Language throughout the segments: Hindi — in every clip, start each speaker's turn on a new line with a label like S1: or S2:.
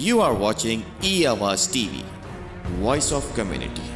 S1: You are watching E-Awaaz TV, Voice of Community.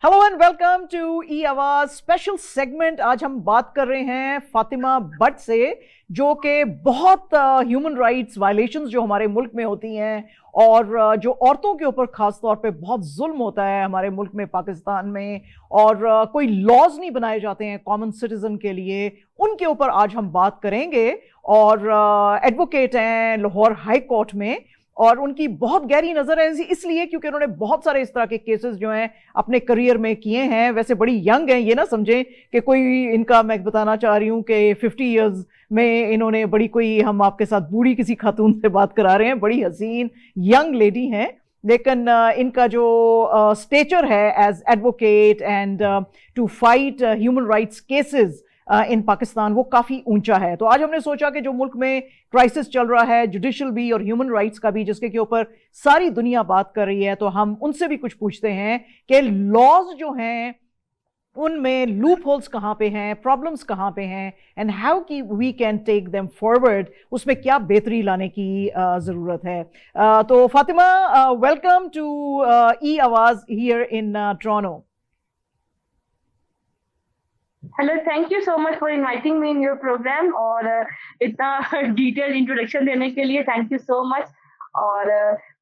S2: Hello and welcome to E Awaaz special segment. आज हम बात कर रहे हैं फातिमा भट्ट से, जो कि बहुत ह्यूमन राइट्स वायलेशंस जो हमारे मुल्क में होती हैं और जो औरतों के ऊपर खास तौर पे बहुत जुल्म होता है हमारे मुल्क में, पाकिस्तान में, और कोई लॉज नहीं बनाए जाते हैं कॉमन सिटीजन के लिए, उनके ऊपर आज हम बात करेंगे। और एडवोकेट हैं लाहौर हाई कोर्ट में, और उनकी बहुत गहरी नजर है इसलिए क्योंकि उन्होंने बहुत सारे इस तरह के केसेस जो हैं अपने करियर में किए हैं। वैसे बड़ी यंग हैं, ये ना समझें कि कोई इनका, मैं बताना चाह रही हूँ कि 50 इयर्स में इन्होंने बड़ी, कोई हम आपके साथ बूढ़ी किसी खातून से बात करा रहे हैं, बड़ी हसीन यंग लेडी हैं। लेकिन इनका जो स्टेचर है as advocate and to fight human rights cases in Pakistan, वो काफ़ी ऊंचा है। तो आज हमने सोचा कि जो मुल्क में क्राइसिस चल रहा है, जुडिशल भी और ह्यूमन राइट्स का भी, जिसके के ऊपर सारी दुनिया बात कर रही है, तो हम उनसे भी कुछ पूछते हैं कि लॉज जो हैं उनमें लूप होल्स कहाँ पे हैं, प्रॉब्लम्स कहाँ पे हैं, एंड हाउ की we can take them forward, उसमें क्या बेहतरी लाने की ज़रूरत है। तो Fatima, welcome to E Awaaz here in Toronto.
S3: Hello, thank you so much for inviting me in your programme और इतना डिटेल इंट्रोडक्शन देने के लिए थैंक यू सो मच। और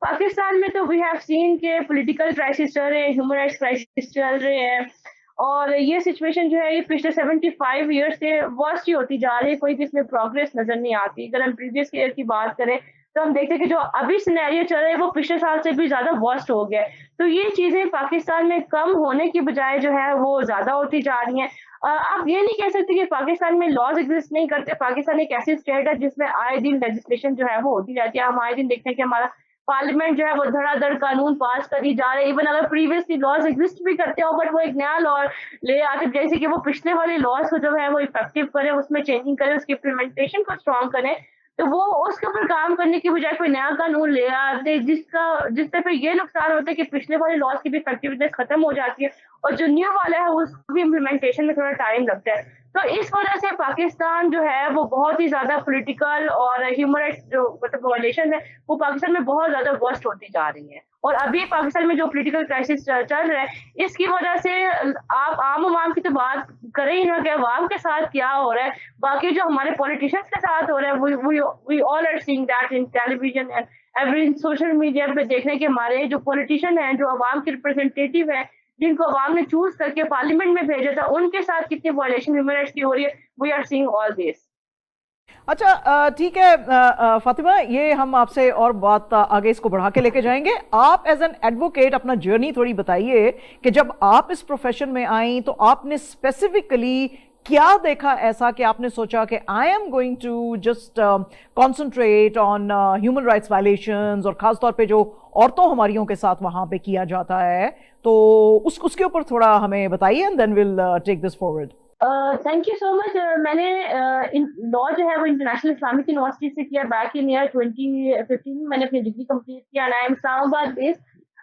S3: पाकिस्तान में तो वी हैव सीन के पॉलिटिकल क्राइसिस चल रहे हैं, ह्यूमन राइट्स क्राइसिस चल रहे हैं, और ये सिचुएशन जो है ये पिछले 75 ईयर्स से वर्स्ट ही होती जा रही है। कोई भी इसमें प्रोग्रेस नजर नहीं आती। अगर हम प्रीवियस ईयर की बात करें तो हम देखते हैं कि जो अभी सिनेरियो चल रहा है वो पिछले साल से भी ज्यादा वर्स्ट हो गया है। तो ये चीजें पाकिस्तान में कम होने की बजाय जो है वो ज्यादा होती जा रही हैं। आप ये नहीं कह सकते कि पाकिस्तान में लॉज एग्जिस्ट नहीं करते। पाकिस्तान एक ऐसी स्टेट है जिसमें आए दिन लेजिस्लेशन जो है वो होती रहती है। हम आए दिन देखते हैं कि हमारा पार्लियामेंट जो है वो धड़ाधड़ कानून पास करी जा रहे हैं। इवन अगर प्रीवियसली लॉज एग्जिस्ट भी करते हो, बट वो एक नया लॉ ले आते, जैसे कि वो पिछले वाले लॉज को जो है वो इफेक्टिव करें, उसमें चेंजिंग करें, उसकी इम्प्लीमेंटेशन को स्ट्रॉन्ग करें, तो वो उसके ऊपर काम करने की बजाय कोई नया कानून ले आते जिससे फिर ये नुकसान होता है कि पिछले वाले लॉज की भी इफेक्टिवनेस खत्म हो जाती है और जो न्यू वाला है उसको भी इम्प्लीमेंटेशन में थोड़ा टाइम लगता है। तो इस वजह से पाकिस्तान जो है वो बहुत ही ज्यादा पॉलिटिकल और ह्यूमन राइट्स जो मतलब वायलेशन है वो पाकिस्तान में बहुत ज्यादा वर्स्ट होती जा रही है। और अभी पाकिस्तान में जो पॉलिटिकल क्राइसिस चल रहा है इसकी वजह से आप आम आवाम की तो बात करें ही ना कि अवाम के साथ क्या हो रहा है, बाकी जो हमारे पॉलिटिशियंस के साथ हो रहा है we all are seeing that in television and every social media पे। देखने के हमारे जो पॉलिटिशियन हैं, जो अवाम के रिप्रेजेंटेटिव है, जिनको अवाम ने चूज करके पार्लियामेंट में भेजा था, उनके साथ कितनी वायलेशन ह्यूमन राइट्स की हो रही है, we are seeing all this.
S2: अच्छा, ठीक है फातिमा, ये हम आपसे और बात आगे इसको बढ़ा के लेके जाएंगे। आप एज एन एडवोकेट अपना जर्नी थोड़ी बताइए कि जब आप इस प्रोफेशन में आई तो आपने स्पेसिफिकली क्या देखा ऐसा कि आपने सोचा कि I am going to just concentrate on human rights violations, और ख़ास तौर पे जो औरतों हमारियों के साथ वहाँ पे किया जाता है, तो उसके ऊपर थोड़ा हमें बताइए and then will take this forward.
S3: Thank you so much. मैंने लॉ जो है वो इंटरनेशनल इस्लामिक यूनिवर्सिटी से किया बैक इन ईयर 2015 में। मैंने अपनी डिग्री कंप्लीट किया and I am Islamabad based.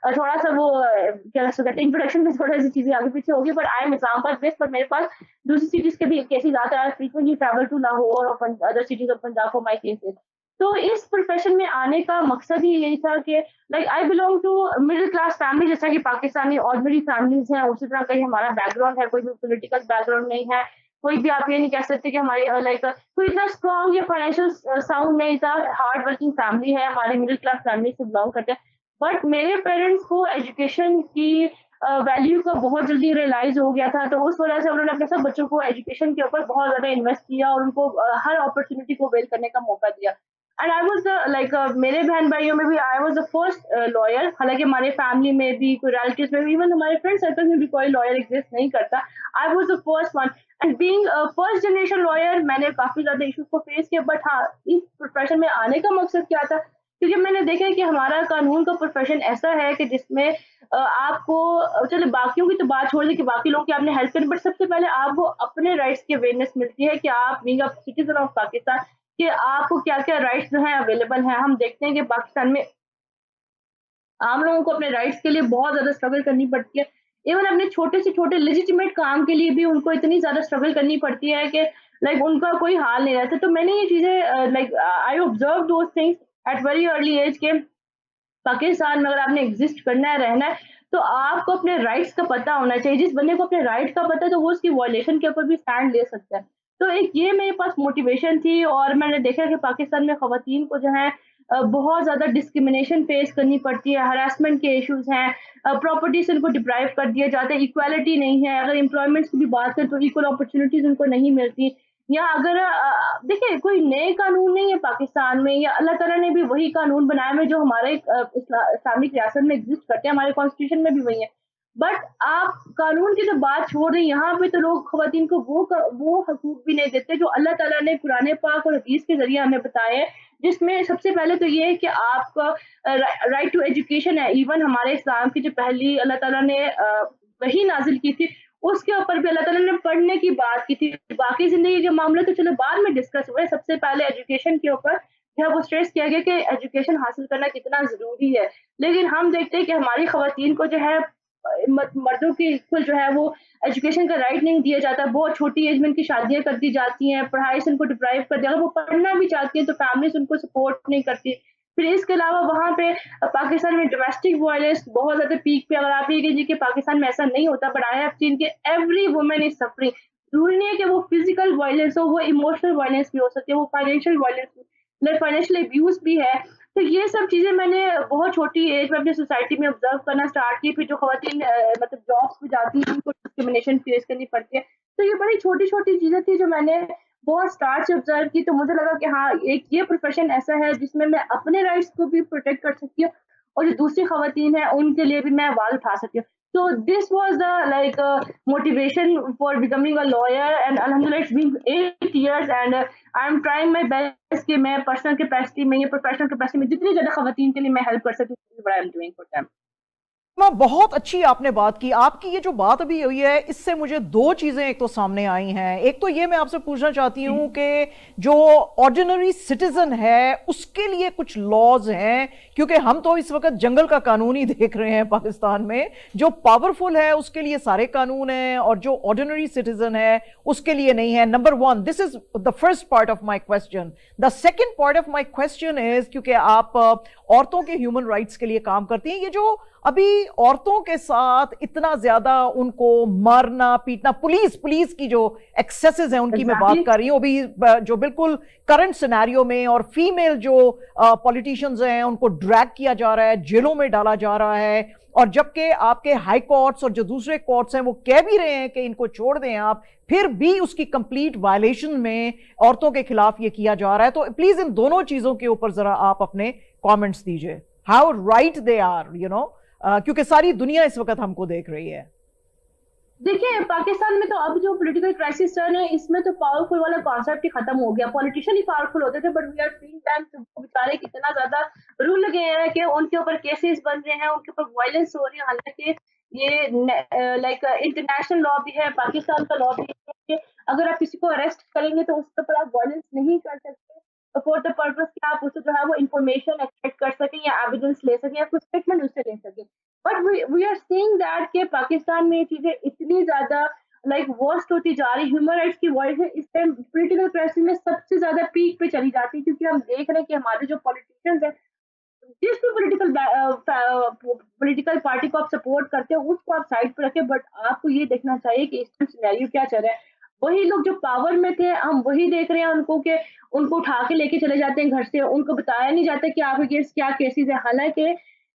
S3: थोड़ा सा वो क्या कहते हैं, इंट्रोडक्शन में थोड़ा सी चीजें आगे पीछे होगी, but I am Islamabad based. पर मेरे पास दूसरी सिटीज के भी केसेस आते हैं। फ्रीक्वेंटली ट्रैवल टू लाहौर और other cities of Punjab for my cases. तो इस प्रोफेशन में आने का मकसद ही यही था कि like I belong to middle class family, जैसा कि पाकिस्तानी ऑर्डिनरी फैमिलीज हैं, उसी तरह का ही हमारा बैकग्राउंड है। कोई भी पॉलिटिकल बैकग्राउंड नहीं है, कोई भी आप ये नहीं कह सकते कि हमारे लाइक कोई इतना स्ट्रॉन्ग या फाइनेंशियल साउंड नहीं था। हार्ड वर्किंग फैमिली है हमारी, मिडिल क्लास फैमिली से बिलोंग करते हैं। बट मेरे पेरेंट्स को एजुकेशन की वैल्यू का बहुत जल्दी रियलाइज हो गया था, तो उस वजह से उन्होंने अपने सब बच्चों को एजुकेशन के ऊपर बहुत ज्यादा इन्वेस्ट किया और उनको हर अपॉर्चुनिटी को अवेल करने का मौका दिया। एंड आई वाज लाइक मेरे बहन भाइयों में भी I was the first lawyer. हालांकि हमारे फैमिली में भी, कोई रिलेटिव्स में भी, इवन हमारे फ्रेंड सर्कल में भी कोई लॉयर एग्जिस्ट नहीं करता। I was the first one and being first generation lawyer मैंने काफी ज्यादा इश्यूज को फेस किया। बट हाँ, इस प्रोफेशन में आने का मकसद क्या था, क्योंकि मैंने देखा है कि हमारा कानून का प्रोफेशन ऐसा है कि जिसमें आपको, चलो बाकियों की तो बात छोड़ दी कि बाकी लोगों की आपने हेल्प करी, बट सबसे पहले आपको अपने राइट्स की अवेयरनेस मिलती है कि आप being a citizen of Pakistan कि आपको क्या क्या राइट्स जो हैं अवेलेबल हैं। हम देखते हैं कि पाकिस्तान में आम लोगों को अपने राइट्स के लिए बहुत ज्यादा स्ट्रगल करनी पड़ती है। इवन अपने छोटे से छोटे लेजिटिमेट काम के लिए भी उनको इतनी ज्यादा स्ट्रगल करनी पड़ती है कि लाइक उनका कोई हाल नहीं रहता। तो मैंने ये चीजें like I observe those things at very early age के पाकिस्तान में अगर आपने एग्जिस्ट करना है, रहना है, तो आपको अपने राइट्स का पता होना चाहिए। जिस बंदे को अपने राइट का पता है, तो वो उसकी वायलेशन के ऊपर भी स्टैंड ले सकता है। तो एक ये मेरे पास मोटिवेशन थी और मैंने देखा कि पाकिस्तान में ख़वातीन को जो है बहुत ज़्यादा डिस्क्रिमिनेशन फेस करनी पड़ती है, हरासमेंट के इश्यूज़ हैं, प्रॉपर्टी से उनको डिप्राइव कर दिया जाता है, इक्वालिटी नहीं है। अगर एम्प्लॉयमेंट्स की भी बात करें तो इक्वल अपॉर्चुनिटीज़ उनको नहीं मिलती। या अगर देखिए कोई नए कानून नहीं है पाकिस्तान में, या अल्लाह ताला ने भी वही कानून बनाए हुए जो हमारे इस्लामिक रियासत में एग्जिस्ट करते हैं, हमारे कॉन्स्टिट्यूशन में भी वही है। बट आप कानून की तो बात छोड़ रहे हैं, यहाँ पे तो लोग खवातीन को वो हकूक भी नहीं देते जो अल्लाह ताला ने कुरान पाक और हदीस के जरिए हमें बताए हैं, जिसमें सबसे पहले तो ये है कि आपका राइट टू एजुकेशन है। इवन हमारे इस्लाम की जो पहली अल्लाह ताला ने वही नाजिल की थी, उसके ऊपर भी अल्लाह ताला ने पढ़ने की बात की थी। बाकी ज़िंदगी के मामले तो चलो बाद में डिस्कस हुए, सबसे पहले एजुकेशन के ऊपर जो है वो स्ट्रेस किया गया कि एजुकेशन हासिल करना कितना ज़रूरी है। लेकिन हम देखते हैं कि हमारी ख़वातीन को जो है मर्दों के इक्वल जो है वो एजुकेशन का राइट नहीं दिया जाता। बहुत छोटी एज में उनकी शादियाँ कर दी जाती हैं, पढ़ाई से उनको डिप्राइव कर दिया। अगर वो पढ़ना भी चाहती हैं तो फैमिलीज़ उनको सपोर्ट नहीं करती। फिर इसके अलावा वहाँ पे पाकिस्तान में डोमेस्टिक वायलेंस बहुत ज़्यादा पीक पे। अगर आप ये कीजिए कि पाकिस्तान में ऐसा नहीं होता, बट आई हैव सीन कि एवरी वुमन इज़ सफरिंग। ज़रूरी नहीं है कि वो फिजिकल वायलेंस हो, वो इमोशनल वायलेंस भी हो सकती है, वो फाइनेंशियल वायलेंस मतलब फाइनेंशियल अब्यूज़ भी है। तो ये सब चीज़ें मैंने बहुत छोटी एज में अपनी सोसाइटी में ऑब्ज़र्व करना स्टार्ट की। फिर जो ख़वातीन मतलब जॉब्स पे जाती हैं, उनको डिस्क्रिमिनेशन फेस करनी पड़ती है। तो ये बड़ी छोटी-छोटी चीज़ें थी जो मैंने बहुत स्टार्ट से ऑब्ज़र्व की। तो मुझे लगा कि हाँ, एक ये प्रोफ़ेशन ऐसा है जिसमें मैं अपने राइट्स को भी प्रोटेक्ट कर सकती हूँ और जो दूसरी ख़वातीन हैं, उनके लिए भी मैं आवाज़ उठा सकती हूँ। So this was the like motivation for becoming a lawyer, and alhamdulillah it's been 8 years and I'm trying my best कि मैं पर्सनल कैपेसिटी में या प्रोफेशनल कैपेसिटी में जितनी ज़्यादा ख़वातीन के लिए मैं हेल्प कर सकती हूँ, what I'm doing for them।
S2: बहुत अच्छी आपने बात की। आपकी ये जो बात अभी हुई है, इससे मुझे दो चीजें एक तो सामने आई हैं। एक तो ये मैं आपसे पूछना चाहती हूँ कि जो ऑर्डिनरी सिटीजन है उसके लिए कुछ लॉज हैं, क्योंकि हम तो इस वक्त जंगल का कानून ही देख रहे हैं पाकिस्तान में। जो पावरफुल है उसके लिए सारे कानून हैं और जो ऑर्डिनरी सिटीजन है उसके लिए नहीं है। Number one, this is the first part of my question. The second part of my question is, क्योंकि आप औरतों के ह्यूमन राइट्स के लिए काम करती हैं, ये जो अभी औरतों के साथ इतना ज्यादा उनको मारना पीटना, पुलिस की जो एक्सेसेस हैं उनकी मैं बात कर रही हूँ अभी, जो बिल्कुल करंट सिनेरियो में, और फीमेल जो पॉलिटिशियंस हैं उनको ड्रैग किया जा रहा है, जेलों में डाला जा रहा है, और जबकि आपके हाई कोर्ट्स और जो दूसरे कोर्ट्स हैं वो कह भी रहे हैं कि इनको छोड़ दें आप, फिर भी उसकी कंप्लीट वायलेशन में औरतों के खिलाफ ये किया जा रहा है। तो प्लीज इन दोनों चीजों के ऊपर जरा आप अपने कमेंट्स दीजिए, हाउ राइट दे आर, क्योंकि सारी दुनिया इस वक्त हमको देख रही है।
S3: देखिए पाकिस्तान में तो अब जो पॉलिटिकल क्राइसिस चल रहा है, इसमें तो पावरफुल वाला कॉन्सेप्ट ही खत्म हो गया। पॉलिटिशियन ही पावरफुल होते थे, but we are seeing them बेचारे कितना ज्यादा रूल गए हैं कि उनके ऊपर केसेस बन रहे हैं, उनके ऊपर वायलेंस हो रही है। हालांकि ये लाइक इंटरनेशनल लॉ भी है, पाकिस्तान का लॉ भी है कि अगर आप किसी को अरेस्ट करेंगे तो उसके ऊपर आप वायलेंस नहीं कर सकते फॉर द पर्पस कि आप उससे जो है वो इंफॉर्मेशन एक्सपेक्ट कर सकें या एविडेंस ले सकें या कुछ स्टेटमेंट उससे ले सकें। But we are seeing that कि पाकिस्तान में ये चीजें इतनी ज्यादा लाइक वर्स्ट होती जा रही। ह्यूमन राइट्स की वॉइस है इस टाइम पॉलिटिकल क्राइसिस में सबसे ज्यादा पीक पे चली जाती है, क्योंकि हम देख रहे हैं कि हमारे जो पॉलिटिशियंस हैं, जिस भी पॉलिटिकल पार्टी को आप सपोर्ट करते हो उसको आप साइड पे रखें, बट आपको ये देखना चाहिए कि इस टाइम सिनेरियो क्या चल रहा है। वही लोग जो पावर में थे, हम वही देख रहे हैं उनको कि उनको उठा के लेके चले जाते हैं घर से, उनको बताया नहीं जाता कि आपके अगेंस्ट क्या केसेस है। हालांकि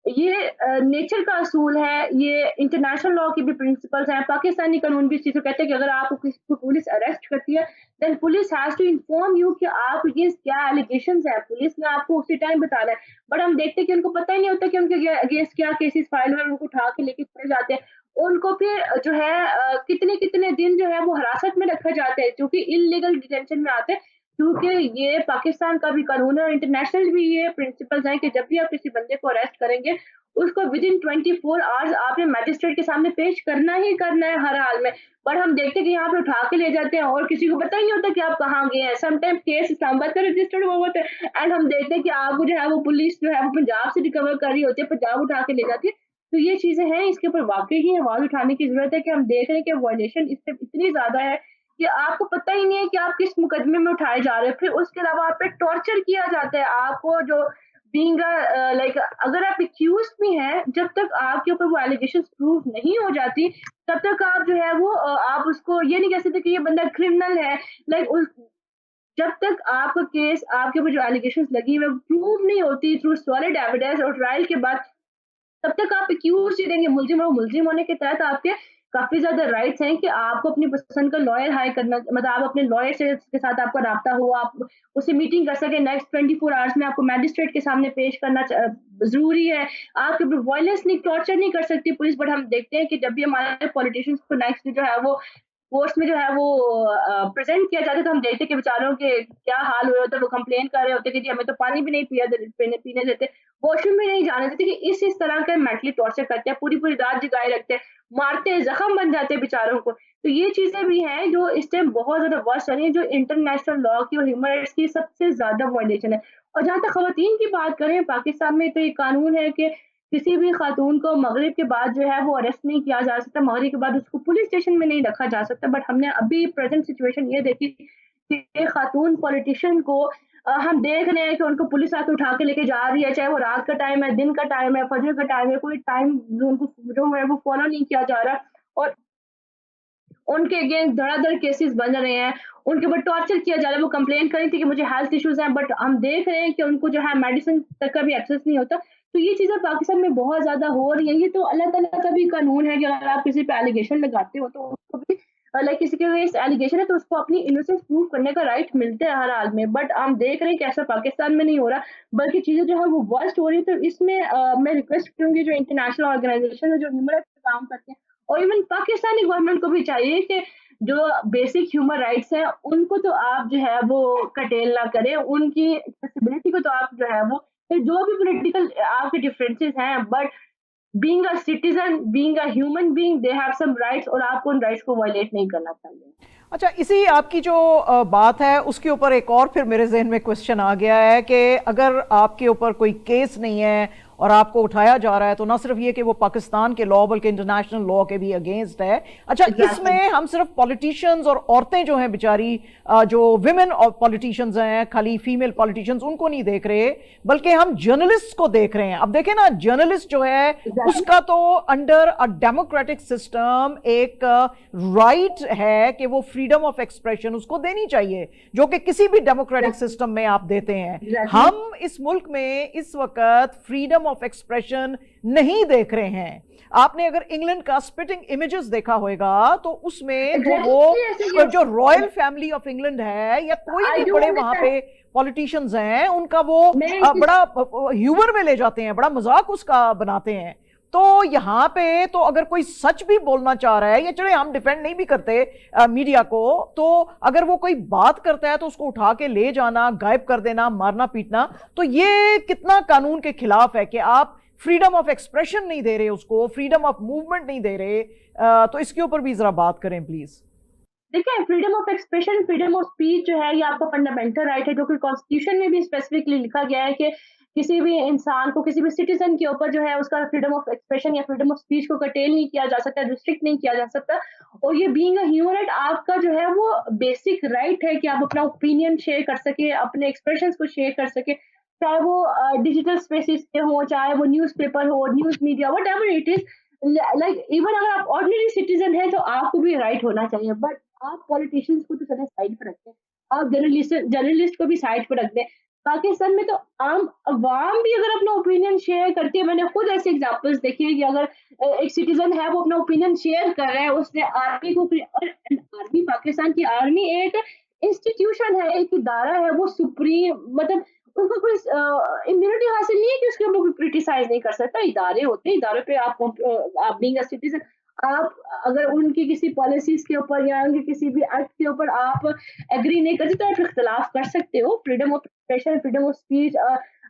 S3: ये नेचर का असूल है, ये इंटरनेशनल लॉ की भी प्रिंसिपल्स हैं, पाकिस्तानी कानून भी इस चीज़ को कहते हैं कि अगर आपको किसी को पुलिस अरेस्ट करती है, then police has to inform you कि आप अगेंस्ट क्या एलिगेशंस है। पुलिस ने आपको उसी टाइम बताना है, बट हम देखते हैं कि उनको पता ही नहीं होता कि उनके अगेंस्ट क्या केसेस फाइल है, उनको उठा के लेके चले जाते हैं। उनको फिर जो है कितने कितने दिन जो है वो हिरासत में रखा जाता है, जो कि इलीगल डिटेंशन में आते हैं, क्योंकि ये पाकिस्तान का भी कानून है और इंटरनेशनल भी ये प्रिंसिपल्स हैं कि जब भी आप किसी बंदे को अरेस्ट करेंगे, उसको विद इन 24 आवर्स आपने मैजिस्ट्रेट के सामने पेश करना ही करना है हर हाल में। बट हम देखते हैं कि यहाँ पे उठा के ले जाते हैं और किसी को पता ही नहीं होता कि आप कहाँ गए हैं। समटाइम केस इस्लामाबाद का रजिस्टर्ड हुआ होता है एंड हम देखते हैं कि आपको जो है वो पुलिस जो है वो पंजाब से रिकवर कर रही होती है, पंजाब उठा के ले जाती है। तो ये चीजें हैं, इसके ऊपर वाकई ही आवाज उठाने की जरूरत है कि हम देख रहे हैं कि वायलेशन इससे इतनी ज्यादा है कि आपको पता ही नहीं है कि आप किस मुकदमे में उठाए जा रहे हैं। फिर उसके अलावा आप पे टॉर्चर किया जाता है, आपको जो बीइंग लाइक अगर आप एक्यूज भी हैं, जब तक आपके ऊपर वो एलिगेशंस प्रूव नहीं हो जाती, तब तक आप जो है वो आप उसको ये नहीं कह सकते कि ये बंदा क्रिमिनल है। लाइक उस जब तक आपका केस आपके ऊपर जो एलिगेशंस लगी हुई है प्रूव नहीं होती थ्रू सॉलिड एविडेंस और ट्रायल के बाद, तब तक आप एक्यूज ही रहेंगे मुलजिम, और मुलजिम होने के तहत आपके काफी ज्यादा राइट्स हैं कि आपको अपनी पसंद का लॉयर हायर करना, मतलब आप अपने लॉयर से के साथ आपका राब्ता हो, आप उससे मीटिंग कर सके, नेक्स्ट 24 आवर्स में आपको मैजिस्ट्रेट के सामने पेश करना जरूरी है। आपके ऊपर वायलेंस नहीं, टॉर्चर नहीं कर सकती पुलिस, बट हम देखते हैं कि जब भी हमारे पॉलिटिशियंस को नेक्स्ट जो है वो कोर्ट्स में जो है वो प्रेजेंट किया जाता है, तो हम देखते हैं कि बेचारों के क्या हाल हुए होते हैं। वो कंप्लेन कर रहे होते हैं कि जी हमें तो पानी भी नहीं पीने देते, वॉशरूम भी नहीं जाने देते, कि इस तरह का मेंटली टॉर्चर करते हैं, पूरी पूरी रात जगाए रखते हैं, मारते हैं, जख्म बन जाते हैं बेचारों को। तो ये चीजें भी हैं जो इस टाइम बहुत ज्यादा वर्स्ट हो रही है, जो इंटरनेशनल लॉ की और ह्यूमन राइट्स की सबसे ज्यादा वायलेशन है। और जहाँ तक खवातीन की बात करें, पाकिस्तान में तो ये कानून है कि किसी भी खातून को मगरिब के बाद जो है वो अरेस्ट नहीं किया जा सकता, मगरिब के बाद उसको पुलिस स्टेशन में नहीं रखा जा सकता। बट हमने अभी प्रेजेंट सिचुएशन ये देखी कि खातून पॉलिटिशियन को हम देख रहे हैं कि उनको पुलिस आके उठा के लेके जा रही है, चाहे वो रात का टाइम है, दिन का टाइम है, फजर का टाइम है, कोई टाइम उनको जो है वो फॉलो नहीं किया जा रहा, और उनके अगेंस्ट धड़ाधड़ केसेस बन रहे हैं, उनके ऊपर टॉर्चर किया जा रहा है। वो कंप्लेन कर रही थी कि मुझे हेल्थ इश्यूज हैं, बट हम देख रहे हैं कि उनको जो है मेडिसिन तक का भी एक्सेस नहीं होता। तो ये चीजें पाकिस्तान में बहुत ज्यादा हो रही हैं। ये तो अल्लाह ताला का भी कानून है कि अगर आप किसी पे एलिगेशन लगाते हो तो उसको भी लाइक किसी के अगेंस्ट एलिगेशन है तो उसको अपनी इनोसेंस प्रूव करने का राइट मिलता है हर हाल में। बट हम देख रहे हैं कि ऐसा पाकिस्तान में नहीं हो रहा, बल्कि चीजें जो है वो वर्स्ट हो रही है। तो इसमें मैं रिक्वेस्ट करूंगी जो इंटरनेशनल ऑर्गेनाइजेशन है जो ह्यूमन राइट्स पे काम करते हैं, और इवन पाकिस्तानी गवर्नमेंट को भी चाहिए कि जो बेसिक ह्यूमन राइट्स है उनको तो आप जो है वो कटेल ना करें, उनकी एक्सेसिबिलिटी को तो आप जो है वो, फिर जो भी पॉलिटिकल आपके डिफरेंसेस हैं, but being a citizen, being a human being, they have some rights, और आपको उन राइट्स को वायलेट नहीं करना चाहिए।
S2: अच्छा, इसी आपकी जो बात है उसके ऊपर एक और फिर मेरे जहन में क्वेश्चन आ गया है कि अगर आपके ऊपर कोई केस नहीं है और आपको उठाया जा रहा है, तो ना सिर्फ ये कि वो पाकिस्तान के लॉ बल्कि इंटरनेशनल लॉ के भी अगेंस्ट है। अच्छा, इसमें हम सिर्फ पॉलिटिशियंस और औरतें जो हैं बेचारी, जो विमेन और पॉलिटिशियंस हैं, खाली फीमेल पॉलिटिशियंस, उनको नहीं देख रहे, बल्कि हम जर्नलिस्ट को देख रहे हैं। अब देखें ना, जर्नलिस्ट जो है उसका तो अंडर अ डेमोक्रेटिक सिस्टम एक राइट है कि वो फ्रीडम ऑफ एक्सप्रेशन उसको देनी चाहिए, जो कि किसी भी डेमोक्रेटिक सिस्टम में आप देते हैं। हम इस मुल्क में इस वक्त फ्रीडम ऑफ एक्सप्रेशन नहीं देख रहे हैं। आपने अगर इंग्लैंड का स्पिटिंग इमेजेस देखा होगा तो उसमें वो जो रॉयल फैमिली ऑफ इंग्लैंड है या कोई भी बड़े वहां पे पॉलिटिशियंस हैं, उनका वो बड़ा ह्यूमर में ले जाते हैं, बड़ा मजाक उसका बनाते हैं। तो यहाँ पे तो अगर कोई सच भी बोलना चाह रहा है, या चले हम डिफेंड नहीं भी करते मीडिया को, तो अगर वो कोई बात करता है तो उसको उठा के ले जाना, गायब कर देना, मारना पीटना, तो ये कितना कानून के खिलाफ है कि आप फ्रीडम ऑफ एक्सप्रेशन नहीं दे रहे, उसको फ्रीडम ऑफ मूवमेंट नहीं दे रहे। तो इसके ऊपर भी जरा बात करें प्लीज।
S3: देखिए, freedom of expression, freedom of speech जो है ये आपका फंडामेंटल राइट है, जो कि कॉन्स्टिट्यूशन में भी स्पेसिफिकली लिखा गया है कि किसी भी इंसान को, किसी भी सिटीजन के ऊपर जो है उसका फ्रीडम ऑफ एक्सप्रेशन या फ्रीडम ऑफ स्पीच को कर्टेल नहीं किया जा सकता, रिस्ट्रिक्ट नहीं किया जा सकता। और ये बीइंग अ ह्यूमन राइट आपका जो है वो बेसिक राइट है कि आप अपना ओपिनियन शेयर कर सके, अपने एक्सप्रेशंस को शेयर कर सके, चाहे वो डिजिटल स्पेसिस पे हो, चाहे वो न्यूज़पेपर हो, news media, whatever it is. Like even अगर आप ऑर्डिनरी सिटीजन है तो आपको भी राइट होना चाहिए। बट आप पॉलिटिशियंस को तो चले साइड पर रखते हैं, आप जर्नलिस्ट को भी साइड पर रखते हैं। पाकिस्तान में तो आम अवाम भी अगर अपना ओपिनियन शेयर करती है, मैंने खुद ऐसे एग्जांपल्स देखे हैं कि अगर एक सिटीजन है वो अपना ओपिनियन शेयर कर रहा है, उसने आर्मी को, आर्मी, पाकिस्तान की आर्मी एक इंस्टीट्यूशन है, एक इदारा है, वो सुप्रीम, मतलब उनको कोई इम्यूनिटी हासिल नहीं है कि उसके ऊपर कोई क्रिटिसाइज नहीं कर सकता। इदारे होते हैं, इदारों पे आप बीइंग अ सिटीजन, आप अगर उनकी किसी पॉलिसीज के ऊपर या उनके किसी भी एक्ट के ऊपर आप एग्री नहीं करते तो आप इख्तलाफ कर सकते हो। Freedom of expression, freedom of speech,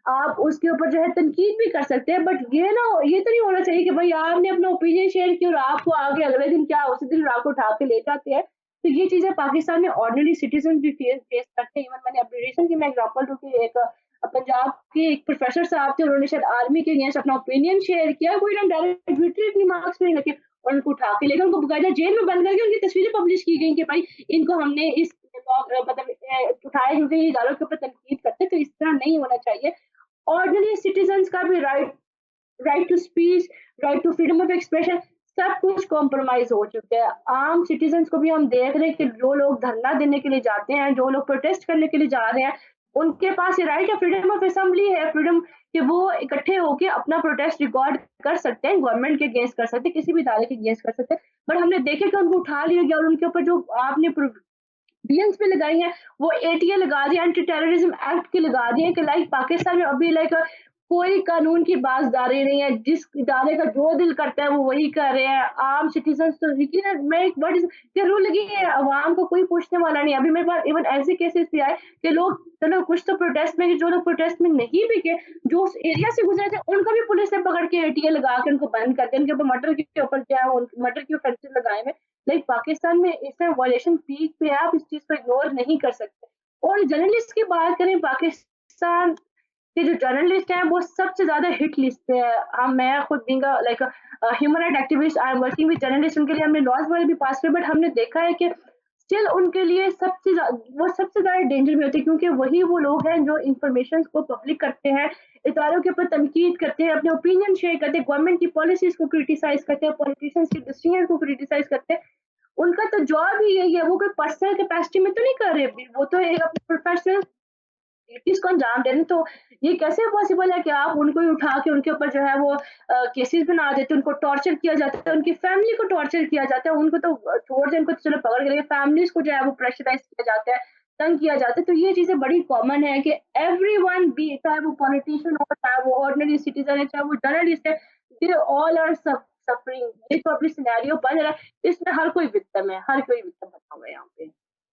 S3: आप उसके ऊपर जो है तनकीद भी कर सकते हैं। बट ये ना, ये तो नहीं होना चाहिए कि भाई आपने अपना ओपिनियन शेयर किया और आपको आगे अगले दिन क्या, उसी दिन आपको उठा के ले जाते हैं। तो ये चीजें पाकिस्तान में ऑर्डिनरी सिटीजन भी फेस करते हैं। इवन मैंने अपनी रिसेंटली मैं एग्जांपल दूं कि एक पंजाब के एक प्रोफेसर साहब थे, उन्होंने शायद आर्मी के अगेंस्ट अपना ओपिनियन शेयर किया, कोई ना डायरेक्ट ट्विटर मार्क्स नहीं लगे, और उनको उठा के लेकर उनको बकायदा जेल में बंद करके उनकी तस्वीरें पब्लिश की गई कि भाई इनको हमने इस मतलब उठाए, क्योंकि इदारों के ऊपर तनकीद करते, तो इस तरह नहीं होना चाहिए। ऑर्डिनरी सिटीजन्स का भी right to speech, right to freedom of expression, सब कुछ कॉम्प्रोमाइज हो चुका है। आम सिटीजन्स को भी हम देख रहे हैं कि जो लोग धरना देने के लिए जाते हैं, जो लोग प्रोटेस्ट करने के लिए जा रहे हैं, उनके पास ये राइट है, फ्रीडम ऑफ असेंबली है, फ्रीडम कि वो इकट्ठे होके अपना प्रोटेस्ट रिकॉर्ड कर सकते हैं, गवर्नमेंट के अगेंस्ट कर सकते हैं, किसी भी इदारे के अगेंस्ट कर सकते हैं। बट हमने देखे कि उनको उठा लिया गया और उनके ऊपर जो आपने प्रोविजंस पे लगाई हैं, वो एटीए लगा दिया, एंटी टेररिज्म एक्ट के लगा दिए कि लाइक पाकिस्तान में अभी लाइक कोई कानून की बाजदारी नहीं है, जिस इदारे का जो दिल करता है वो वही कर रहे हैं। आम सिटीजन तो लेकिन मैं एक वर्ड ये रूल लगी है, अवाम को कोई पूछने वाला नहीं। अभी मेरे पास इवन ऐसे केसेस भी आए कि लोग चलो कुछ तो प्रोटेस्ट में, जो लोग प्रोटेस्ट में नहीं भी गए, जो उस एरिया से गुजरे थे, उनको भी पुलिस ने पकड़ के एटीए लगा के उनको बंद कर दिया, उनके ऊपर मर्डर के ऊपर क्या है, मर्डर के ऑफेंसेस लगाए हुए। लाइक पाकिस्तान में इस टाइम वायलेशन पीक पे है, आप इस चीज को इग्नोर नहीं कर सकते। और जर्नलिस्ट की बात करें, पाकिस्तान कि जो जर्नलिस्ट हैं वो सबसे ज्यादा हिट लिस्ट पे है। हम मैं खुद being like human right activist, I am working with journalist, उनके लिए हमने लॉज वगैरह भी पास किए, बट हमने देखा है कि स्टिल उनके लिए वो सबसे ज्यादा डेंजर में होते हैं, क्योंकि वही वो लोग हैं जो इंफॉर्मेशन को पब्लिक करते हैं, इदारों के ऊपर तनकीद करते हैं, अपने ओपिनियन शेयर करते हैं, गवर्नमेंट की पॉलिसीज को क्रिटिसाइज करते हैं, पॉलिटिशियंस की डिसीजन को क्रिटिसाइज करते हैं। उनका तो जॉब ही यही है, वो कोई पर्सनल कैपेसिटी में तो नहीं कर रहे, वो तो एक अपने प्रोफेशनल इसको अंजाम दे रहे हैं। तो ये कैसे पॉसिबल है कि आप उनको ही उठा के उनके ऊपर जो है वो केसेस बना देते हैं, उनको टॉर्चर किया जाता है, उनकी फैमिली को टॉर्चर किया जाता है, उनको तो छोड़ दें, उनको तो चलो पकड़ के लेके फैमिलीज को जो है वो प्रेशराइज किया जाता है, तंग किया जाता है। तो ये चीजें बड़ी कॉमन है कि एवरीवन बी, चाहे वो पॉलिटिशियन हो, चाहे वो ऑर्डिनरी सिटीजन है, चाहे वो जर्नलिस्ट है, दे ऑल आर सफरिंग। ये तो अपनी सिनेरियो बन रहा है, इसमें हर कोई विक्टिम है, हर कोई विक्टिम बना हुआ है यहाँ पे।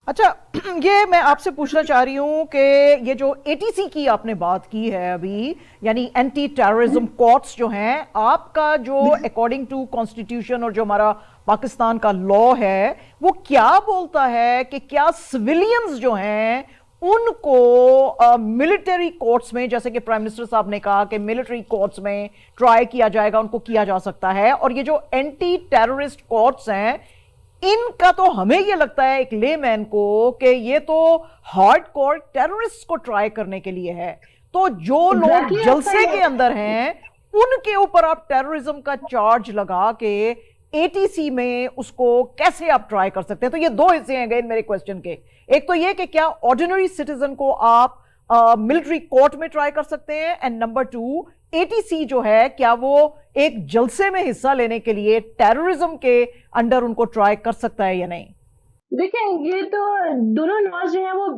S2: अच्छा, ये मैं आपसे पूछना चाह रही हूँ कि ये जो एटीसी की आपने बात की है अभी, यानी एंटी टेररिज्म कोर्ट्स जो हैं, आपका जो अकॉर्डिंग टू कॉन्स्टिट्यूशन और जो हमारा पाकिस्तान का लॉ है, वो क्या बोलता है कि क्या सिविलियंस जो हैं उनको मिलिट्री कोर्ट्स में, जैसे कि प्राइम मिनिस्टर साहब ने कहा कि मिलिट्री कोर्ट्स में ट्राई किया जाएगा, उनको किया जा सकता है, और ये जो एंटी टेररिस्ट कोर्ट्स हैं, इनका तो हमें ये लगता है एक लेमैन को कि ये तो हार्डकोर टेररिस्ट को ट्राई करने के लिए है। तो जो लोग जलसे के अंदर हैं उनके ऊपर आप टेररिज्म का चार्ज लगा के एटीसी में उसको कैसे आप ट्राई कर सकते हैं? तो ये दो हिस्से हैं गए मेरे क्वेश्चन के। एक तो ये कि क्या ऑर्डिनरी सिटीजन को आप मिलिट्री कोर्ट में ट्राई कर सकते हैं, एंड नंबर टू, एटीसी जो है क्या वो एक जलसे में हिस्सा लेने के लिए टेररिज्म के अंडर उनको ट्राई कर सकता है या नहीं?
S3: देखिए, ये तो दोनों लॉज जो है वो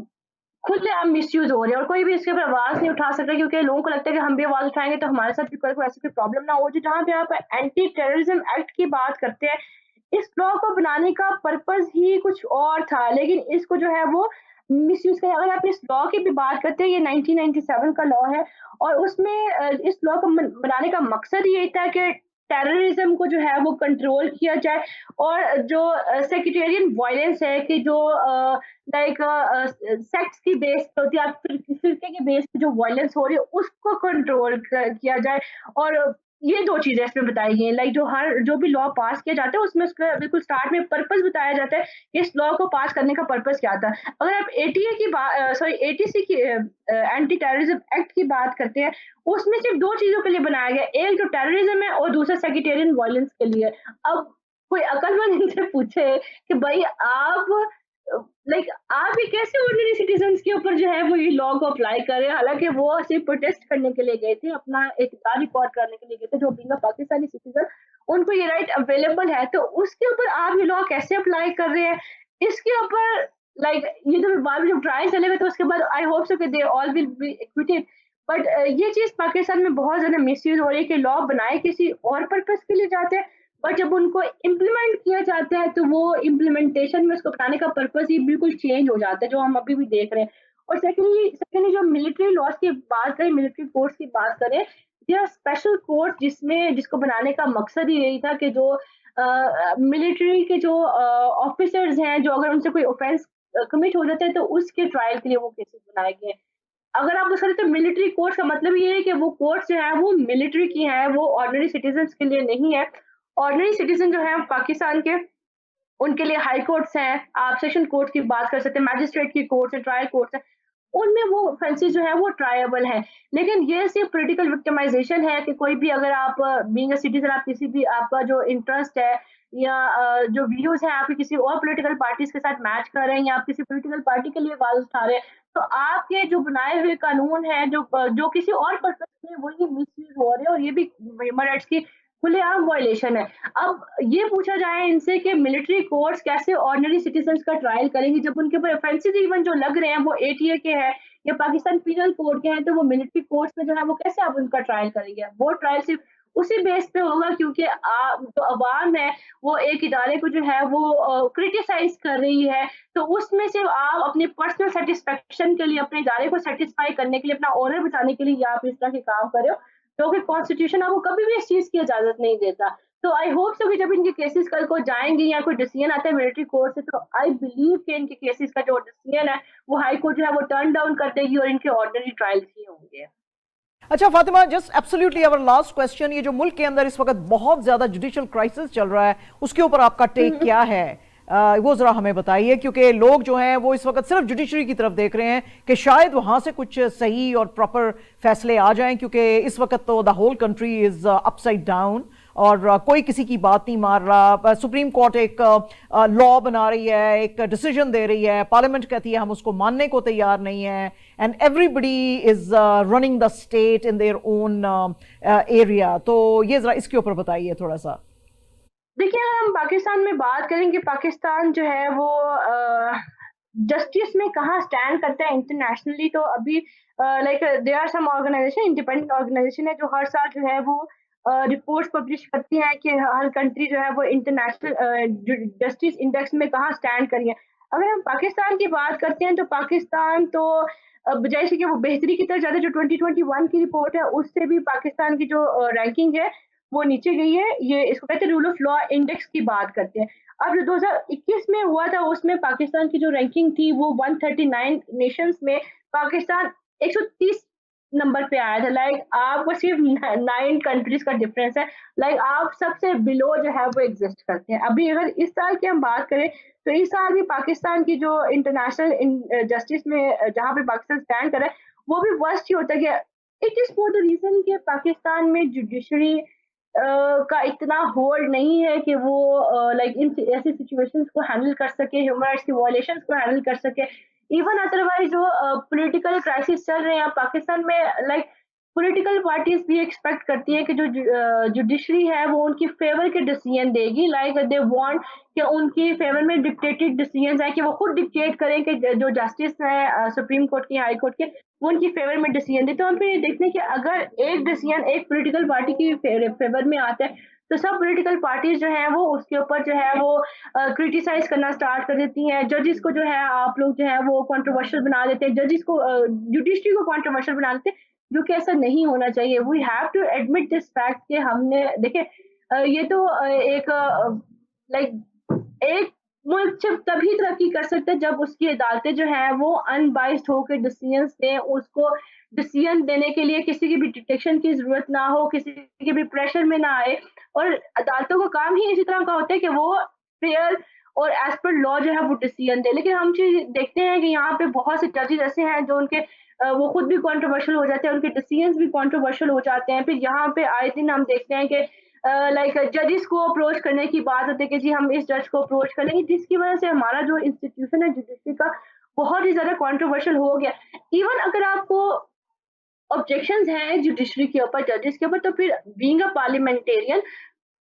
S3: खुलेआम मिसयूज हो रहे हैं और कोई भी इसके ऊपर आवाज नहीं उठा सकता, क्योंकि लोगों को लगता है कि हम भी आवाज उठाएंगे तो हमारे साथ भी कोई ऐसी कोई प्रॉब्लम ना हो। जो जहाँ पे आप एंटी टेररिज्म एक्ट की बात करते हैं, इस लॉ को बनाने का पर्पस ही कुछ और था, लेकिन इसको जो है वो मिसयूज किया। अगर आप इस लॉ की भी बात करते हैं, ये 1997 का लॉ है और उसमें इस लॉ को बनाने का मकसद यही था कि टेररिज्म को जो है वो कंट्रोल किया जाए, और जो सेक्टेरियन वायलेंस है कि जो लाइक सेक्स की बेस पे होती है, आप फिरके के बेस पे जो वायलेंस हो रही है उसको कंट्रोल किया जाए। और ये दो चीजें इसमें बताई गई हैं। लाइक जो भी लॉ पास किया जाता है उसमें उसका बिल्कुल स्टार्ट में पर्पस बताया जाता है, इस लॉ को पास करने का पर्पस क्या था। अगर आप एटीए की बात सॉरी एटीसी की एंटी टेररिज्म एक्ट की बात करते हैं, उसमें सिर्फ दो चीजों के लिए बनाया गया, एक जो टेररिज्म है और दूसरा सेक्टेरियन वायलेंस के लिए। अब कोई अक्लमंद इनसे पूछे कि भाई आप आप ही कैसे ऑर्डिनरी सिटीजन्स के ऊपर जो है वो ये लॉ को अप्लाई कर रहे हैं, हालांकि वो सिर्फ प्रोटेस्ट करने के लिए गए थे, अपना एक रिकॉर्ड करने के लिए गए थे, जो बीइंग पाकिस्तानी सिटीजन उनको ये राइट अवेलेबल है, तो उसके ऊपर आप ये लॉ कैसे अप्लाई कर रहे हैं? इसके ऊपर ये तो बाद में जब ट्रायल चलेगा तो उसके बाद आई होप सो कि they all will be acquitted. But ये चीज पाकिस्तान में बहुत ज्यादा मिसयूज हो रही है कि लॉ बनाए किसी और पर्पस के लिए जाते हैं, बट जब उनको इम्प्लीमेंट किया जाता है तो वो इम्प्लीमेंटेशन में उसको बनाने का पर्पस ही बिल्कुल चेंज हो जाता है, जो हम अभी भी देख रहे हैं। और सेकेंडली जो मिलिट्री लॉज की बात करें, मिलिट्री कोर्ट्स की बात करें, यह स्पेशल कोर्ट जिसको बनाने का मकसद ही यही था कि जो मिलिट्री के जो ऑफिसर्स हैं, जो अगर उनसे कोई ऑफेंस कमिट हो जाता है तो उसके ट्रायल के लिए वो केसेस बनाए गए। अगर आप उसका तो मिलिट्री कोर्ट्स का मतलब ये है कि वो कोर्ट्स जो है वो मिलिट्री की है, वो ऑर्डिनरी सिटीजन्स के लिए नहीं है। ऑर्डिनरी सिटीजन जो है पाकिस्तान के, उनके लिए हाई कोर्ट्स हैं, आप सेशन कोर्ट की बात कर सकते हैं, मैजिस्ट्रेट की कोर्ट्स हैं, ट्रायल कोर्ट्स हैं, उनमें वो ऑफेंसेस जो है वो ट्रायबल है। लेकिन ये सिर्फ पॉलिटिकल विक्टिमाइजेशन है कि कोई भी अगर आप बीइंग अ सिटीजन आप किसी भी आपका जो इंटरेस्ट है या जो व्यूज है आपके किसी और पॉलिटिकल पार्टीज के साथ मैच कर रहे हैं या आप किसी पॉलिटिकल पार्टी के लिए आवाज उठा रहे हैं, तो आपके जो बनाए हुए कानून है जो किसी और पर्पज में वही मिसयूज हो रहे हैं और ये भी ह्यूमन राइट्स की खुलेआम वायलेशन है। अब ये पूछा जाए इनसे कि मिलिट्री कोर्ट्स कैसे ऑर्डिनरी सिटीजन्स का ट्रायल करेंगी जब उनके ऊपर ऑफेंसेस इवन जो लग रहे हैं वो एटीए के हैं या पाकिस्तान पीनल कोड के हैं, तो वो मिलिट्री कोर्ट्स में जो है वो कैसे आप उनका ट्रायल करेंगे? वो ट्रायल सिर्फ उसी बेस पे होगा क्योंकि जो अवाम है वो एक इदारे को जो है वो क्रिटिसाइज कर रही है, तो उसमें से आप अपने पर्सनल सेटिस्फेक्शन के लिए अपने इदारे को सेटिस्फाई करने के लिए अपना ऑनर बचाने के लिए या आप इस तरह के काम कर रहे हो, तो फिर कॉन्स्टिट्यूशन आपको कभी भी इस चीज की इजाजत नहीं देता। तो आई होप सो कि जब इनके केसेस कल को जाएंगे या कोई डिसीजन आता है मिलिट्री कोर्ट से, तो आई बिलीव कि इनके केसेस का जो डिसीजन है वो हाई कोर्ट जो है वो टर्न डाउन कर देगी और इनके ऑर्डिनरी ट्रायल्स ही होंगे।
S2: अच्छा Fatima, just absolutely our last question, ये जो मुल्क के अंदर इस वक्त बहुत ज्यादा जुडिशियल क्राइसिस चल रहा है उसके ऊपर आपका टेक क्या है? वो जरा हमें बताइए, क्योंकि लोग जो हैं वो इस वक्त सिर्फ जुडिशरी की तरफ देख रहे हैं कि शायद वहां से कुछ सही और प्रॉपर फैसले आ जाएं, क्योंकि इस वक्त तो the whole country is upside down और कोई किसी की बात नहीं मार रहा। सुप्रीम कोर्ट एक लॉ बना रही है, एक डिसीजन दे रही है, पार्लियामेंट कहती है हम उसको मानने को तैयार नहीं है, and everybody is running the state in their own area. तो ये जरा इसके ऊपर बताइए थोड़ा सा।
S3: देखिए, अगर हम पाकिस्तान में बात करें कि पाकिस्तान जो है वो जस्टिस में कहाँ स्टैंड करता है इंटरनेशनली, तो अभी like there are some organisation, independent organisation है जो हर साल जो है वो रिपोर्ट्स पब्लिश करती हैं कि हर कंट्री जो है वो इंटरनेशनल जस्टिस इंडेक्स में कहाँ स्टैंड करी है। अगर हम पाकिस्तान की बात करते हैं तो पाकिस्तान तो बजाय से कि वो बेहतरी की तरफ जाता है, जो 2021 की रिपोर्ट है उससे भी पाकिस्तान की जो रैंकिंग है वो नीचे गई है। ये इसको कहते हैं रूल ऑफ लॉ इंडेक्स की बात करते हैं। अब जो 2021 में हुआ था उसमें पाकिस्तान की जो रैंकिंग थी वो 139 नेशंस में पाकिस्तान 130 नंबर पे आया था। लाइक आपको सिर्फ 9 कंट्रीज का डिफरेंस है। लाइक आप सबसे बिलो जो है वो एग्जिस्ट करते हैं। अभी अगर इस साल की हम बात करें तो इस साल भी पाकिस्तान की जो इंटरनेशनल जस्टिस में जहाँ पे पाकिस्तान स्टैंड कर रहा है वो भी वर्स्ट ही होता है कि it is for the reason कि पाकिस्तान में जुडिशरी का इतना होल्ड नहीं है कि वो लाइक इन ऐसी सिचुएशंस को हैंडल कर सके, ह्यूमन राइट्स की वायलेशंस को हैंडल कर सके। इवन अदरवाइज जो पॉलिटिकल क्राइसिस चल रहे हैं पाकिस्तान में, लाइक पॉलिटिकल पार्टीज भी एक्सपेक्ट करती है कि जो जुडिशरी है वो उनकी फेवर के डिसीजन देगी। लाइक दे वांट कि उनकी फेवर में डिक्टेटेड डिसीजन है कि वो खुद डिक्टेट करें कि जो जस्टिस है सुप्रीम कोर्ट की, हाई कोर्ट के, वो उनकी फेवर में डिसीजन दे। तो हम फिर ये देखते हैं कि अगर एक डिसीजन एक पॉलिटिकल पार्टी की फेवर में आता है तो सब पॉलिटिकल पार्टीज जो है वो उसके ऊपर जो है वो क्रिटिसाइज करना स्टार्ट कर देती हैं। जजेस को जो है आप लोग जो है वो कंट्रोवर्शियल बना देते हैं, जजेस को जुडिशरी को कंट्रोवर्शियल बना देते हैं, जो कि ऐसा नहीं होना चाहिए। We have to admit this fact कि हमने देखिए ये तो एक लाइक एक मुल्क सिर्फ तभी तरक्की कर सकता है जब उसकी अदालतें जो है वो अनबाइस्ड होकर डिसीजन दें, उसको डिसीजन देने के लिए किसी की भी डिटेक्शन की जरूरत ना हो, किसी के भी प्रेशर में ना आए। और अदालतों का काम ही इसी तरह का होता है कि वो फेयर और एज पर लॉ जो है वो डिसीजन दे। लेकिन हम चीज देखते हैं कि यहाँ पे बहुत से जजेस ऐसे हैं जो उनके वो खुद भी कंट्रोवर्शियल हो जाते हैं, उनके डिसीजंस भी कंट्रोवर्शियल हो जाते हैं। फिर यहाँ पे आए दिन हम देखते हैं कि लाइक जजेस को अप्रोच करने की बात होती है कि जी हम इस जज को अप्रोच कर लेंगे, जिसकी वजह से हमारा जो इंस्टीट्यूशन है जुडिशरी का बहुत ही ज्यादा कंट्रोवर्शियल हो गया। इवन अगर आपको ऑब्जेक्शंस हैं जुडिशरी के ऊपर, जजेस के ऊपर, तो फिर बीइंग अ पार्लियामेंटेरियन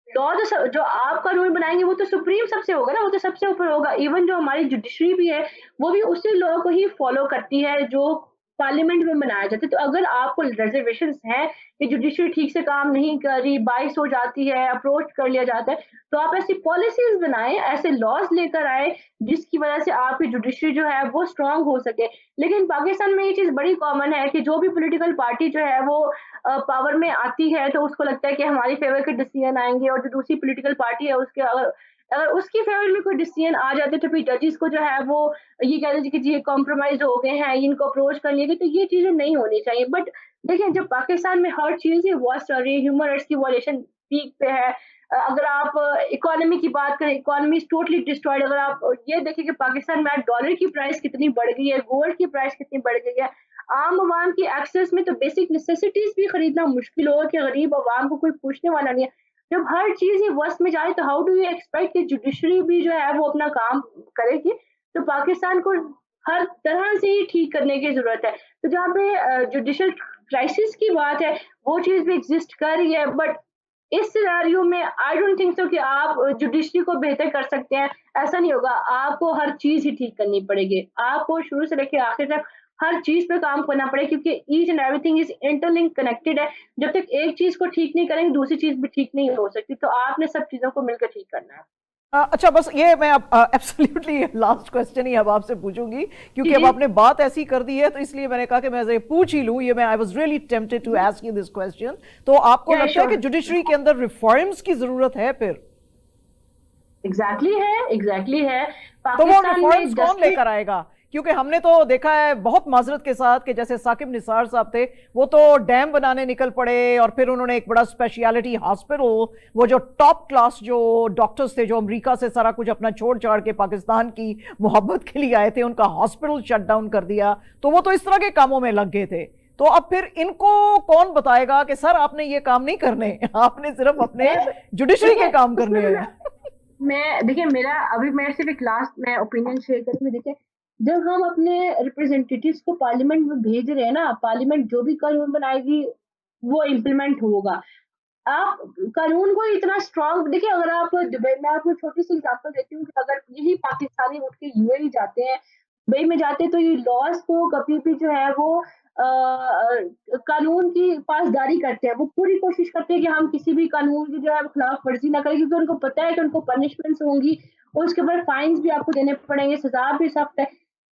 S3: लॉ जो आप कानून बनाएंगे वो तो सुप्रीम सबसे होगा ना, वो तो सबसे ऊपर होगा। इवन जो हमारी जुडिशरी भी है वो भी उसी लॉ को ही फॉलो करती है जो पार्लियामेंट में बनाया जाता है। तो अगर आपको रिजर्वेशंस हैं कि जुडिशरी ठीक से काम नहीं कर रही, बाइस हो जाती है, अप्रोच कर लिया जाता है, तो आप ऐसी पॉलिसीज बनाएं, ऐसे लॉज लेकर आए जिसकी वजह से आपकी जुडिशरी जो है वो स्ट्रांग हो सके। लेकिन पाकिस्तान में ये चीज बड़ी कॉमन है कि जो भी पॉलिटिकल पार्टी जो है वो पावर में आती है तो उसको लगता है कि हमारी फेवर के डिसीजन आएंगे, और जो दूसरी पॉलिटिकल पार्टी है उसके अगर अगर उसकी फेवर में कोई डिसीजन आ जाते तो फिर जजेस को जो है वो ये कहते हैं कि जी कॉम्प्रोमाइज हो गए हैं, इनको अप्रोच कर लिए गए। तो ये चीजें नहीं होनी चाहिए। बट देखिए जब पाकिस्तान में हर चीज ही वर्स्ट चल रही है, ह्यूमन राइट्स की वायलेशन पीक पे है, अगर आप इकोनॉमी की बात करें, इकोनॉमी इज टोटली डिस्ट्रॉयड। अगर आप ये देखें कि पाकिस्तान में आज डॉलर की प्राइस कितनी बढ़ गई है, गोल्ड की प्राइस कितनी बढ़ गई है, आम आवाम की एक्सेस में तो बेसिक नेसेसिटीज भी खरीदना मुश्किल होगा कि गरीब आवाम को कोई पूछने वाला नहीं है। जब हर चीज ही वस्त में जाए तो हाउ डू यू एक्सपेक्ट कि जुडिशरी भी जो है वो अपना काम करेगी? तो पाकिस्तान को हर तरह से ही ठीक करने की जरूरत है। तो जहाँ पे जुडिशल क्राइसिस की बात है, वो चीज भी एग्जिस्ट कर रही है, बट इस सिनेरियो में आई डोंट थिंक सो कि आप जुडिशरी को बेहतर कर सकते हैं। ऐसा नहीं होगा, आपको हर चीज ही ठीक करनी पड़ेगी। आपको शुरू से लेकर आखिर तक हर चीज पे काम करना पड़ेगा, क्योंकि each and everything is interlink connected है। जब तक एक चीज को ठीक नहीं करेंगे, दूसरी चीज भी ठीक नहीं हो सकती। तो आपने सब चीजों को मिलकर ठीक करना है।
S2: अच्छा, बस ये मैं अब एब्सोल्युटली लास्ट क्वेश्चन ही अब आपसे पूछूंगी, क्योंकि अब आपने बात ऐसी कर दी है, तो इसलिए मैंने कहा कि मैं ये पूछ ही लूं। ये मैं I was really tempted to ask you this question. तो आपको लगता है कि जुडिशरी के अंदर रिफॉर्म्स की जरूरत है फिर?
S3: एग्जैक्टली है।
S2: तो वो रिफॉर्म्स कौन लेकर आएगा? क्योंकि हमने तो देखा है बहुत माजरत के साथ कि जैसे साकिब निसार साहब थे, वो तो डैम बनाने निकल पड़े और फिर उन्होंने एक बड़ा स्पेशलिटी हॉस्पिटल, वो जो टॉप क्लास जो डॉक्टर्स थे जो अमेरिका से सारा कुछ अपना छोड़ छाड़ के पाकिस्तान की मोहब्बत के लिए आए थे, उनका हॉस्पिटल शट डाउन कर दिया। तो वो तो इस तरह के कामों में लग गए थे। तो अब फिर इनको कौन बताएगा कि सर आपने ये काम नहीं करने, आपने सिर्फ अपने जुडिशरी के काम करने हैं?
S3: देखिए मेरा अभी मैं सिर्फ एक लास्ट मैं ओपिनियन शेयर करूंगी। देखिए, जब हम अपने रिप्रेजेंटेटिव्स को पार्लियामेंट में भेज रहे हैं ना, पार्लियामेंट जो भी कानून बनाएगी वो इम्प्लीमेंट होगा। आप कानून को इतना स्ट्रांग देखिए, अगर आप दुबई में, आपको छोटी सी एग्जांपल देती हूँ कि अगर यही पाकिस्तानी उठ के यूएई जाते हैं, दुबई में जाते हैं, तो ये लॉज को कभी भी जो है वो कानून की पासदारी करते हैं। वो पूरी कोशिश करते हैं कि हम किसी भी कानून की जो है खिलाफ वर्जी ना करें, क्योंकि उनको पता है कि उनको पनिशमेंट्स होंगी और उसके बाद फाइन्स भी आपको देने पड़ेंगे, सजा भी सख्त है।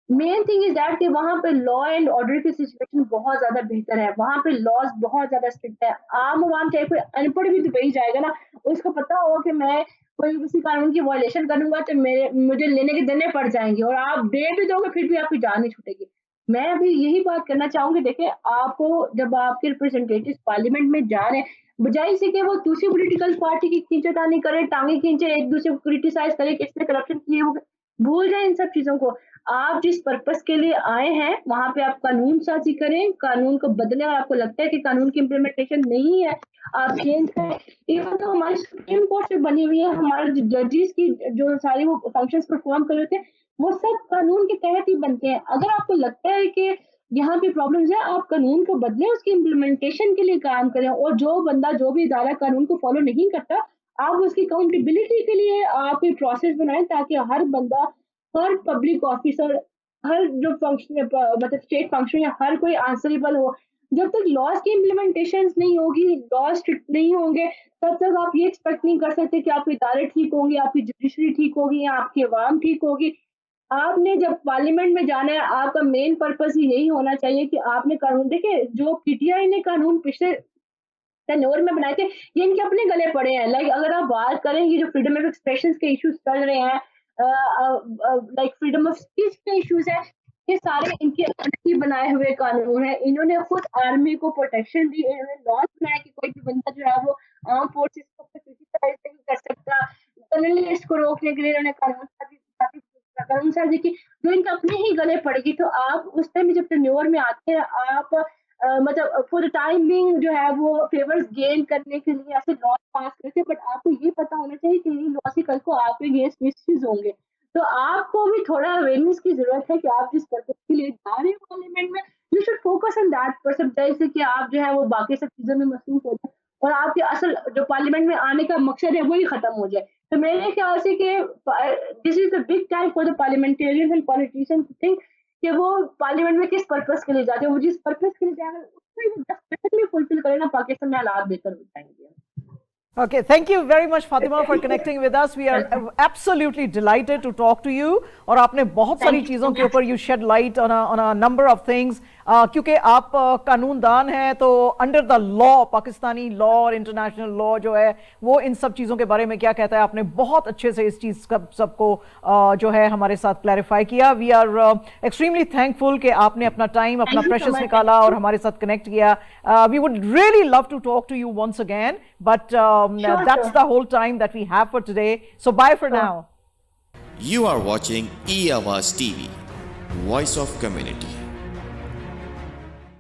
S3: मेन थिंग इज दैट कि वहाँ पे लॉ एंड ऑर्डर की सिचुएशन बहुत ज्यादा बेहतर है। वहाँ पे लॉज बहुत ज्यादा स्ट्रिक्ट है। आम आवाम चाहे कोई अनपढ़ भी दुबई जाएगा ना, उसको पता होगा कि मैं कोई किसी कानून की वायलेशन करूंगा तो मुझे लेने के देने पड़ जाएंगे, और आप दे भी दोगे फिर भी आपकी जान नहीं छूटेगी। मैं अभी यही बात करना चाहूंगी। देखिए, आपको जब आपके रिप्रेजेंटेटिव पार्लियामेंट में जा रहे हैं, बजाय इसे कि वो दूसरी पॉलिटिकल पार्टी की खींचतानी करे, टांगे खींचे, एक दूसरे को क्रिटिसाइज करे कि इसने करप्शन किए, वो भूल जाए इन सब चीजों को। आप जिस पर्पस के लिए आए हैं वहां पे आप कानून साजी करें, कानून को बदलें। और आपको लगता है कि कानून की इम्प्लीमेंटेशन नहीं है, आप चेंज करें। इवन तो हमारी सुप्रीम कोर्ट से बनी हुई है, हमारे जजेस की जो सारी वो फंक्शंस परफॉर्म कर रहे थे, वो सब कानून के तहत ही बनते हैं। अगर आपको लगता है कि यहाँ पे प्रॉब्लम्स है, आप कानून को बदलें, उसकी इम्प्लीमेंटेशन के लिए काम करें। और जो बंदा, जो भी इदारा कानून को फॉलो नहीं करता, आप उसकी अकाउंटेबिलिटी के लिए आप एक प्रोसेस बनाएं, ताकि हर बंदा, हर पब्लिक ऑफिसर, हर जो फंक्शन मतलब स्टेट फंक्शन या हर कोई आंसरेबल हो। जब तक लॉज की इम्प्लीमेंटेशन नहीं होगी, लॉ स्ट्रिक्ट नहीं होंगे, तब तक आप ये एक्सपेक्ट नहीं कर सकते कि आपके इदारे ठीक होंगे, आपकी जुडिशरी ठीक होगी या आपकी आवाम ठीक होगी। आपने जब पार्लियामेंट में जाना है, आपका मेन पर्पस ही यही होना चाहिए कि आपने कानून, देखिए जो पीटीआई ने कानून पिछले टेन्योर में बनाए थे, ये इनके अपने गले पड़े हैं। लाइक अगर आप बात करें, ये जो फ्रीडम ऑफ एक्सप्रेशन के इश्यूज चल रहे हैं, लाइक फ्रीडम ऑफ स्पीच के इश्यूज है, ये सारे इनके अपने ही बनाए हुए कानून है। इन्होंने खुद आर्मी को प्रोटेक्शन दी, इन्होंने लॉज बनाया कि कोई भी बंदा जो है वो आर्म फोर्सेस को क्रिटिसाइज नहीं कर सकता। जर्नलिस्ट को रोकने के लिए इन्होंने कानून साजी की, जो इनके अपने ही गले पड़ेगी। तो आप उस टाइम जब टेन्योर में आते हैं, आप मतलब फॉर द टाइम बिंग जो है वो फेवर्स गेन करने के लिए ऐसे लॉ पास करते हैं, बट आपको ये पता होना चाहिए कि ये लॉ से कल को आपके अगेंस्ट मिसयूज होंगे। तो आपको भी थोड़ा अवेयरनेस की जरूरत है कि आप जिस पर्पज के लिए जा रहे हो पार्लियामेंट में, you should focus on that purpose, जैसे कि आप जो है वो बाकी सब चीजों में मसरूफ हो जाए और आपके असल जो पार्लियामेंट में आने का मकसद है वही खत्म हो जाए। तो मेरे ख्याल से कि this is the big time for the parliamentarians and politicians to think कि वो पार्लियामेंट में किस पर्पस के लिए जाते हैं। वो जिस पर्पस के लिए जा रहे हैं उसको 10% में फुलफिल करें ना, पाकिस्तान में हालात बेहतर हो जाएंगे।
S2: Okay, thank you very much Fatima for connecting with us. We are absolutely delighted to talk to you. और आपने बहुत सारी चीजों के ऊपर you shed light on a number of things. क्योंकि आप कानूनदान हैं, तो under the law, Pakistani law और इंटरनेशनल लॉ जो है वो इन सब चीज़ों के बारे में क्या कहता है, आपने बहुत अच्छे से इस चीज़ सबको जो है हमारे साथ क्लैरिफाई किया. वी आर एक्सट्रीमली थैंकफुल कि आपने अपना टाइम, अपना प्रेशियस निकाला और हमारे साथ कनेक्ट किया. We would really love to talk to you once again, but that's the whole time that we have for today. So bye for now.
S1: You are watching E Awaaz TV, Voice of Community.